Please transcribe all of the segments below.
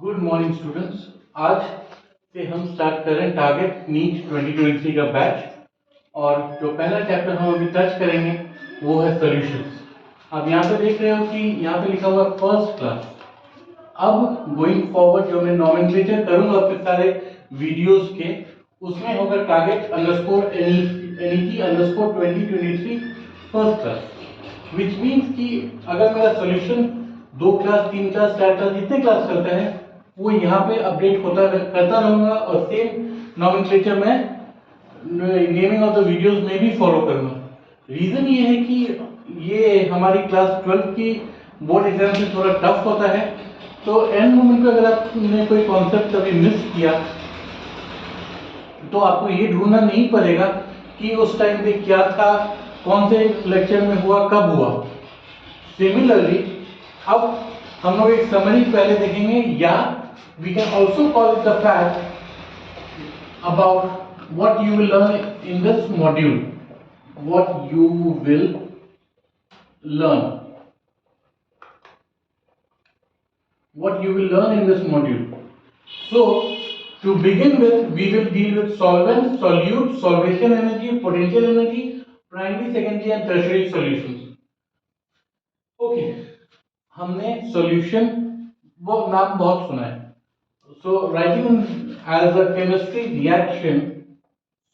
Good morning students. आज से हम स्टार्ट कर रहे हैं टारगेट नीट 2023 का बैच। और जो पहला चैप्टर हम अभी टच करेंगे वो है सॉल्यूशंस। अब यहाँ पे देख रहे हो कि यहाँ पे लिखा हुआ है फर्स्ट क्लास। अब गोइंग फॉरवर्ड जो मैं नॉमेनक्लेचर करूंगा अपने सारे वीडियोस के, उसमें होगा target underscore NET underscore 2023 first class, which means कि अगर मेरा सॉल्यूशन 2 क्लास 3 क्लास 4 क्लास जितने क्लास चलते हैं वो यहाँ पे अपडेट करता रहूंगा और सेम नॉमेनक्लेचर में नेमिंग ऑफ द वीडियोस में भी फॉलो करूंगा। रीजन ये है कि ये हमारी क्लास 12 की बोर्ड एग्जाम से थोड़ा टफ होता है, तो एंड मोमेंट पे अगर आपने कोई कॉन्सेप्ट कभी मिस किया तो आपको ये ढूंढना नहीं पड़ेगा कि उस टाइम पे क्या था, कौन से लेक्चर में हुआ, कब हुआ। सिमिलरली अब हम लोग एक समरी पहले देखेंगे, या we can also call it the fact about what you will learn in this module. What you will learn, what you will learn in this module. So to begin with, we will deal with solvent, solute, solvation energy, potential energy, primary, secondary and tertiary solutions. Okay, हमने solution वो नाम बहुत सुना है. So writing as a chemistry reaction,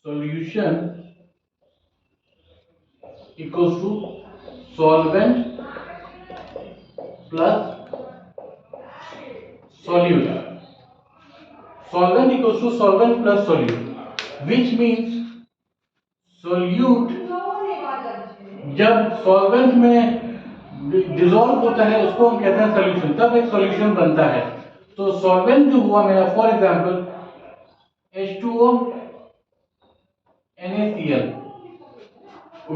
solution equals to solvent plus solute. Solvent equals to solvent plus solute, which means solute जब solvent में dissolve होता है उसको हम कहते हैं सॉल्यूशन, तब एक सॉल्यूशन बनता है। तो सॉल्वेंट जो हुआ मेरा, for example H2O NaCl,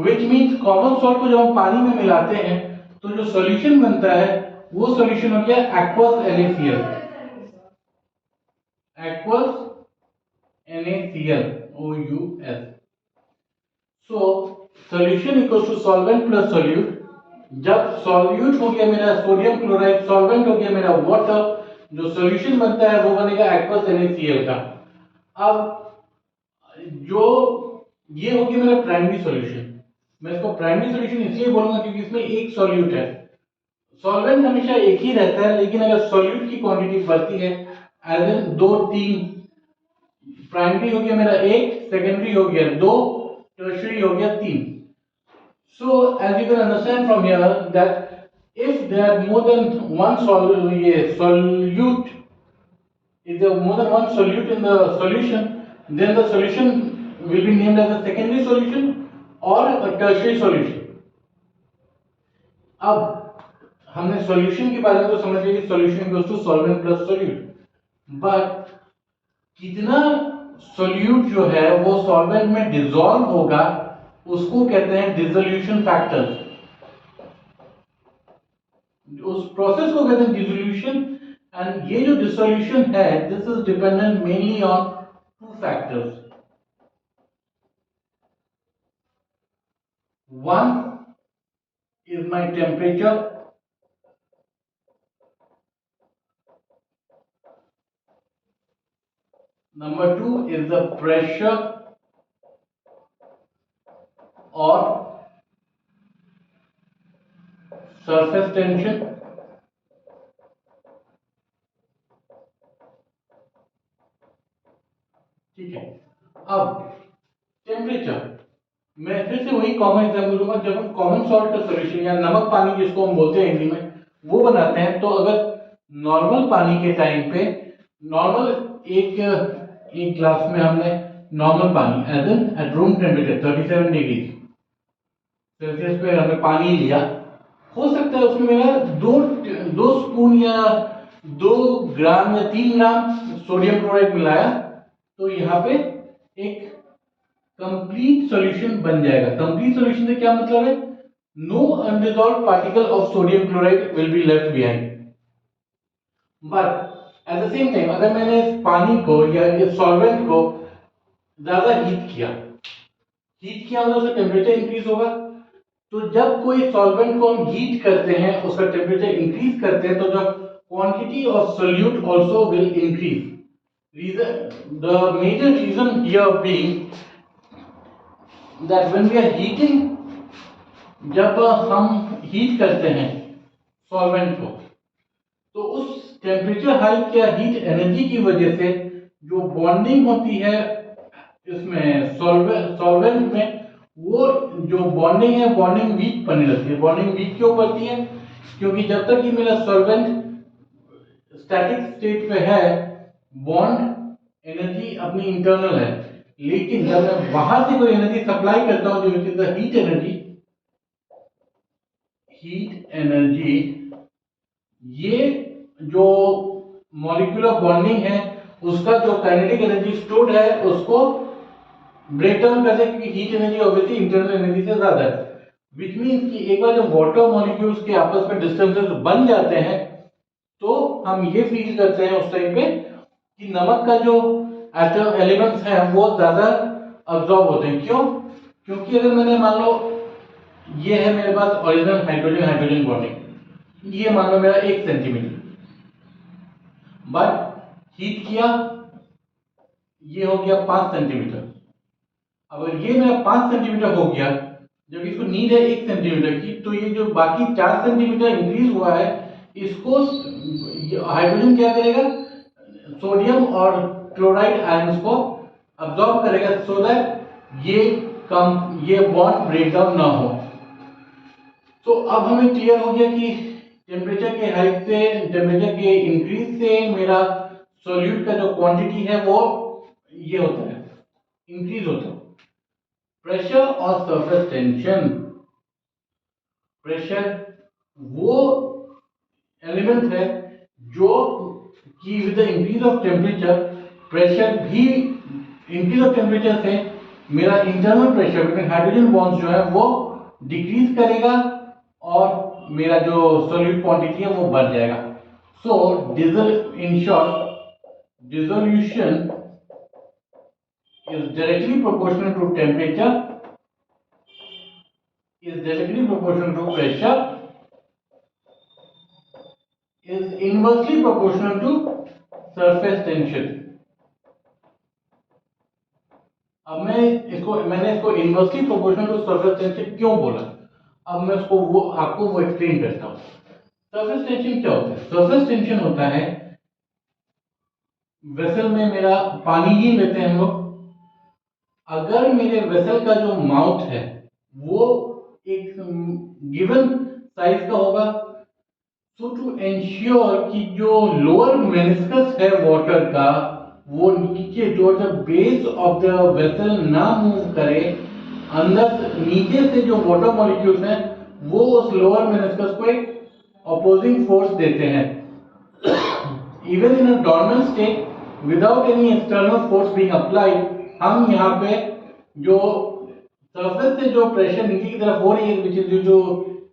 which means common salt को जब हम पानी में मिलाते हैं तो जो सॉल्यूशन बनता है वो सॉल्यूशन हो गया aqueous NaCl, aqueous NaCl OUS। So solution equals to solvent plus solute। जब सॉल्यूट हो गया मेरा सोडियम क्लोराइड, सॉल्वेंट हो गया मेरा वाटर, जो सॉल्यूशन बनता है वो बनेगा aqueous NaCl का। अब जो ये हो गया मेरा प्राइमरी सॉल्यूशन। मैं इसको प्राइमरी सॉल्यूशन इसलिए बोलूंगा क्योंकि इसमें एक सॉल्यूट है। सॉल्वेंट हमेशा एक ही रहता है, लेकिन अगर सॉल्यूट की क्वांटिटी बढ़ती है, एज इन 2 3, प्राइमरी हो गया मेरा 1, सेकेंडरी हो गया 2, tertiary हो गया 3। So as you can understand from here that if there are more than one solute, if there are more than one solute in the solution, then the solution will be named as a secondary solution or a tertiary solution। अब हमने solution के बारे में तो समझ लिया कि solution equals to solvent plus solute, but कितना सॉल्यूट जो है वो सॉल्वेंट में डिसॉल्व होगा उसको कहते हैं डिसोल्यूशन फैक्टर्स। उस प्रोसेस को कहते हैं डिसोल्यूशन। एंड ये जो डिसोल्यूशन है, this is dependent mainly on 2 factors. One is my temperature, number 2 is the pressure or surface tension, ठीक है। अब टेम्परेचर, मैं फिर से वही कॉमन एग्जांपल दूंगा। जब हम कॉमन सॉल्ट का सॉल्यूशन या नमक पानी जिसको हम बोलते हैं हिंदी में, वो बनाते हैं, तो अगर नॉर्मल पानी के टाइम पे नॉर्मल एक ग्लास में हमने नॉर्मल पानी as in at room temperature 37 degree Celsius पे हमने पानी लिया, हो सकता है उसमें मेरा दो स्पून या 2 ग्राम या 3 ग्राम सोडियम क्लोराइड मिलाया, तो यहाँ पे एक कंप्लीट सॉल्यूशन बन जाएगा। कंप्लीट सॉल्यूशन से क्या मतलब है? No undissolved particle of sodium chloride will be left behind. But at the same time अगर मैंने इस पानी को या इस सॉल्वेंट को ज्यादा हीट किया मतलब उसका टेम्परेचर इंक्रीज होगा। तो जब कोई सॉल्वेंट को हम हीट करते हैं, उसका टेम्परेचर इंक्रीज करते हैं, तो जब quantity of solute also will increase. The major reason here being that when we are heating, जब हम हीट करते हैं सॉल्वेंट को, तो उस टेम्परेचर हाइक या हीट एनर्जी की वजह से जो बॉन्डिंग होती है इसमें सॉल्वेंट में, वो जो बॉन्डिंग है बॉन्डिंग वीक बनने लगती है। बॉन्डिंग वीक क्यों बनती है? क्योंकि जब तक कि मेरा सॉल्वेंट स्टैटिक स्टेट पे है, बॉन्ड एनर्जी अपनी इंटरनल है, लेकिन जब मैं बाहर से कोई एनर्जी सप्लाई करता हूं जो इज द हीट एनर्जी, ये जो मॉलिक्यूलर बॉन्डिंग है उसका जो काइनेटिक एनर्जी स्टोर्ड है उसको ब्रेक डाउन करते हैं, क्योंकि heat energy obviously internal energy से ज्यादा है। विच मीन्स कि एक बार जब वाटर मॉलिक्यूल्स के आपस में डिस्टेंसेस बन जाते हैं तो हम ये फील करते हैं उस टाइम पे कि नमक का जो एटम एलिमेंट्स है वो ज्यादा अब्सॉर्ब होते हैं। क्यों? क्योंकि अगर मैंने मान लो ये है मेरे पास ओरिजिनल हाइड्रोजन हाइड्रोजन बॉन्डिंग, ये मान लो मेरा 1 सेंटीमीटर, बट हीट किया ये हो गया 5 सेंटीमीटर। अगर ये मेरा 5 सेंटीमीटर हो गया, जब इसको नीड है 1 सेंटीमीटर की, तो ये जो बाकी 4 सेंटीमीटर इंक्रीज हुआ है इसको हाइड्रोजन क्या करेगा? सोडियम और क्लोराइड आयंस को अब्सॉर्ब करेगा, सो दैट ये बॉन्ड ब्रेक डाउन ना हो। तो अब हमें क्लियर हो गया कि टेम्परेचर के हाइक से, टेम्परेचर के इंक्रीज से मेरा सॉल्यूट का जो क्वांटिटी है वो ये होता है, इंक्रीज होता है। प्रेशर और सरफेस टेंशन, प्रेशर वो एलिमेंट है जो कि with the increase of temperature, pressure भी इंक्रीज ऑफ टेम्परेचर से मेरा internal pressure between hydrogen bonds जो है वो डिक्रीज करेगा और मेरा जो सॉल्यूट क्वांटिटी है वो बढ़ जाएगा। So in short, dissolution is directly proportional to temperature, is directly proportional to pressure, is inversely proportional to surface tension. अब मैंने इसको inversely proportional to surface tension क्यों बोला, अब मैं उसको आपको वो एक्सप्लेन करता हूं। सरफेस टेंशन क्या होता है? सरफेस टेंशन होता है, वेसल में मेरा पानी ही लेते हैं हम लोग, अगर मेरे वेसल का जो माउथ है वो एक गिवन साइज का होगा, सो टू एंश्योर कि जो लोअर मेनिस्कस है वाटर का वो नीचे towards the base of the vessel ना मूव करे, अंदर नीचे से जो वाटर मॉलिक्यूल्स हैं वो उस लोअर मेनिस्कस को एक ऑपोजिंग फोर्स देते हैं। Even in a dormant state without any external force being applied, हम यहाँ पे जो सरफेस से जो प्रेशर नीचे की तरफ हो रही है विच इज जो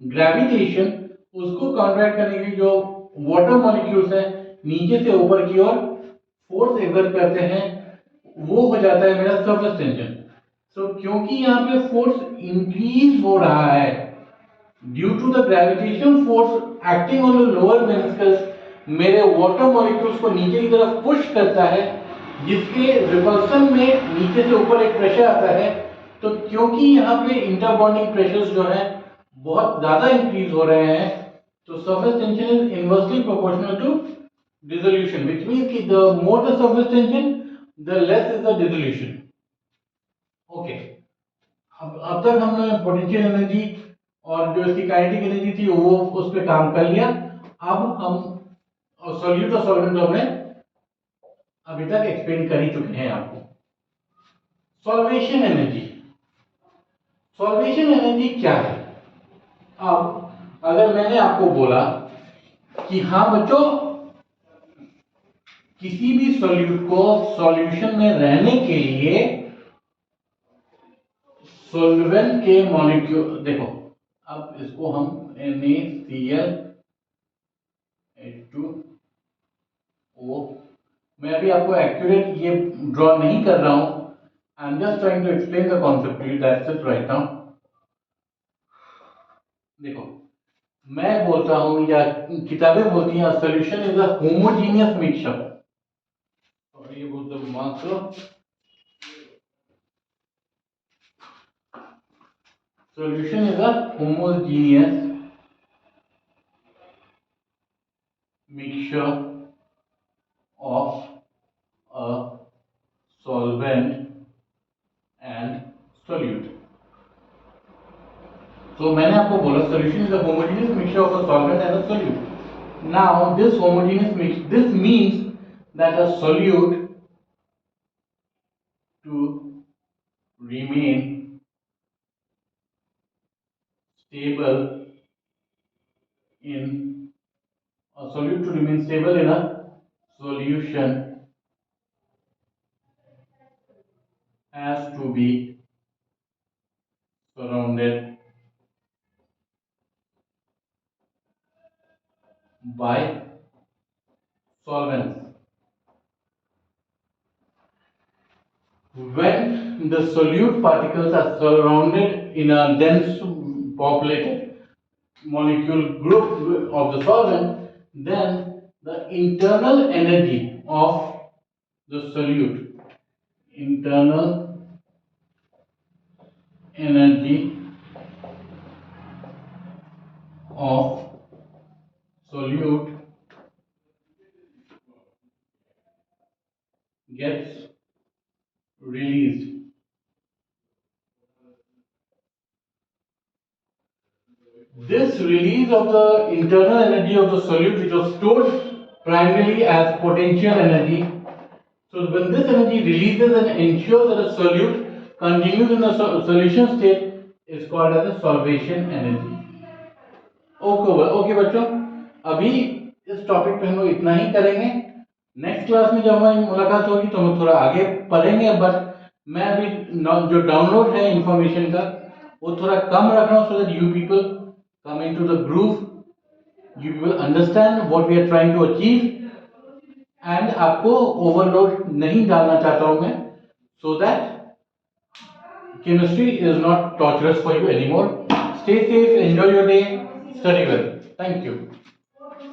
ग्रेविटेशन, उसको काउंटरैक्ट करने के लिए जो वाटर मॉलिक्यूल्स हैं नीचे से ऊपर की ओर फोर्स एक्सर्ट करते हैं, वो हो जाता है मेरा सरफेस टेंशन। सो क्योंकि यहाँ पे फोर्स इंक्रीज हो रहा है due to the gravitation force acting on the lower meniscus, मेरे वाटर मॉलिक्यूल्स को नीचे की तरफ पुश करता है, जिसके रिपल्सन में नीचे से ऊपर एक प्रेशर आता है। तो क्योंकि यहाँ पे इंटरबॉन्डिंग प्रेशर्स जो है बहुत ज्यादा इंक्रीज हो रहे हैं, तो surface tension is inversely proportional to dissolution, which means कि the more the surface tension the less is the dissolution. Okay, अब तक हमने पोटेंशियल एनर्जी और जो इसकी काइनेटिक एनर्जी थी वो उस पे काम कर लिया। अब हम सॉल्यूट और सॉल्वेंट हमने अभी तक एक्सप्लेन कर ही चुके हैं आपको। सॉल्वेशन एनर्जी, सॉल्वेशन एनर्जी क्या है? अब अगर मैंने आपको बोला कि हाँ बच्चों, किसी भी सॉल्यूट को सॉल्यूशन में रहने के लिए सॉल्वेंट के मॉलिक्यूल, देखो अब इसको हम NaCl H2O, मैं अभी आपको एक्यूरेट ये ड्रॉ नहीं कर रहा हूं, I am just trying to explain the concept to you, that's it right now. देखो मैं बोलता हूं या किताबें बोलती हैं solution is a homogeneous mixture, sorry about the marker, solution is a homogeneous mixture of a solvent and solute. So मैंने आपको बोला solution is a homogeneous mixture of a solvent and a solute. Now this homogeneous mix, this means that a solute to remain stable in a solute to remain stable in a solution has to be surrounded by solvents. When the solute particles are surrounded in a dense populated molecule group of the solvent, then the internal energy of the solute, internal energy of solute gets released. This release of the internal energy of the solute, which was stored primarily as potential energy, so when this energy releases and ensures that a solute continues in the solution state, is called as a solvation energy. Okay बच्चों, अभी इस topic पे हम लोग इतना ही करेंगे। Next class में जब हमारी मुलाकात होगी तो हम थोड़ा आगे पढ़ेंगे, बट मैं अभी जो डाउनलोड है इंफॉर्मेशन का वो थोड़ा कम रख रहा हूँ, so that you people come into the groove, you will understand what we are trying to achieve, and आपको ओवरलोड नहीं डालना चाहता हूं मैं, so that chemistry is not torturous for you anymore. Stay safe, enjoy your day, study well. Thank you.